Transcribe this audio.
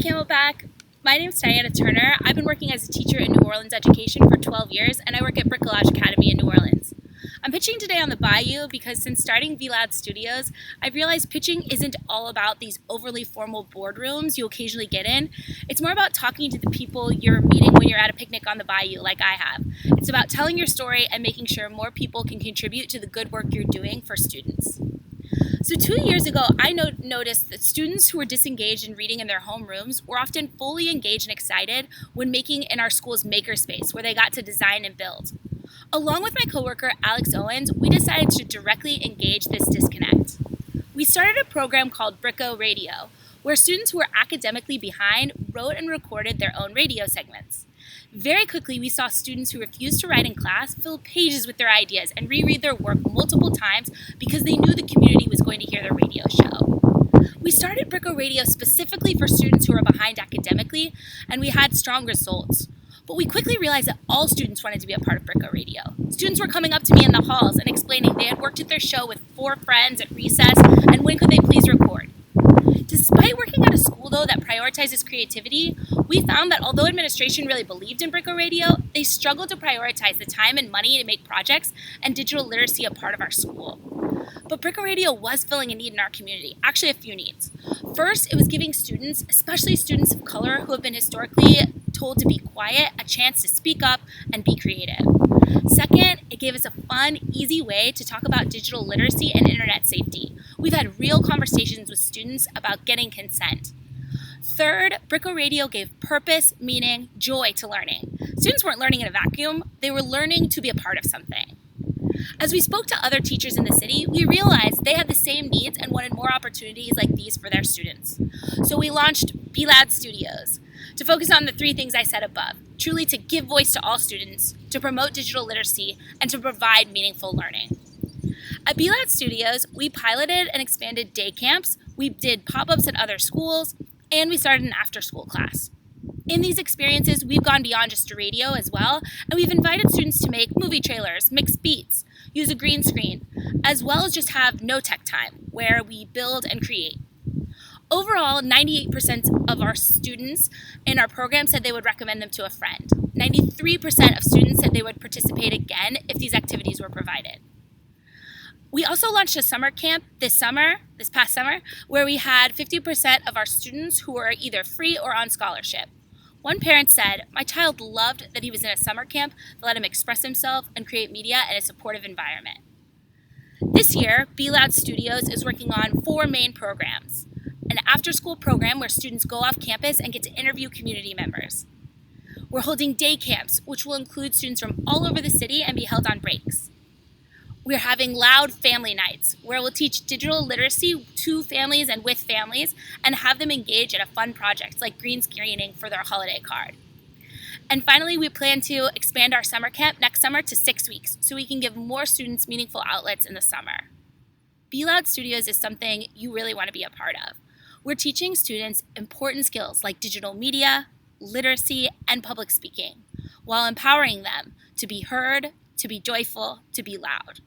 Camelback. My name is Diana Turner. I've been working as a teacher in New Orleans education for 12 years, and I work at Bricolage Academy in New Orleans. I'm pitching today on the Bayou because since starting VLAD Studios, I've realized pitching isn't all about these overly formal boardrooms you occasionally get in. It's more about talking to the people you're meeting when you're at a picnic on the Bayou like I have. It's about telling your story and making sure more people can contribute to the good work you're doing for students. So 2 years ago, I noticed that students who were disengaged in reading in their homerooms were often fully engaged and excited when making in our school's makerspace, where they got to design and build. Along with my coworker, Alex Owens, we decided to directly engage this disconnect. We started a program called Brico Radio, where students who were academically behind wrote and recorded their own radio segments. Very quickly, we saw students who refused to write in class fill pages with their ideas and reread their work multiple times because they knew the community was going to hear their radio show. We started Brico Radio specifically for students who were behind academically, and we had strong results. But we quickly realized that all students wanted to be a part of Brico Radio. Students were coming up to me in the halls and explaining they had worked at their show with 4 friends at recess, and when could they please record. Despite working at a school, though, that prioritizes creativity, we found that although administration really believed in Brico Radio, they struggled to prioritize the time and money to make projects and digital literacy a part of our school. But Brico Radio was filling a need in our community, actually a few needs. First, it was giving students, especially students of color who have been historically told to be quiet, a chance to speak up and be creative. Second, it gave us a fun, easy way to talk about digital literacy and internet safety. We've had real conversations with students about getting consent. Third, Brico Radio gave purpose, meaning, joy to learning. Students weren't learning in a vacuum, they were learning to be a part of something. As we spoke to other teachers in the city, we realized they had the same needs and wanted more opportunities like these for their students. So we launched VLAD Studios to focus on the 3 things I said above, truly to give voice to all students, to promote digital literacy, and to provide meaningful learning. At VLAD Studios, we piloted and expanded day camps, we did pop-ups at other schools, and we started an after-school class. In these experiences, we've gone beyond just radio as well, and we've invited students to make movie trailers, mix beats, use a green screen, as well as just have no tech time, where we build and create. Overall, 98% of our students in our program said they would recommend them to a friend. 93% of students said they would participate again if these activities were provided. We also launched a summer camp this past summer, where we had 50% of our students who were either free or on scholarship. One parent said, "My child loved that he was in a summer camp that let him express himself and create media in a supportive environment." This year, VLAD Studios is working on 4 main programs. An after-school program where students go off campus and get to interview community members. We're holding day camps, which will include students from all over the city and be held on breaks. We're having loud family nights, where we'll teach digital literacy to families and with families and have them engage in a fun project like green screening for their holiday card. And finally, we plan to expand our summer camp next summer to 6 weeks so we can give more students meaningful outlets in the summer. VLAD Studios is something you really want to be a part of. We're teaching students important skills like digital media, literacy, and public speaking, while empowering them to be heard, to be joyful, to be loud.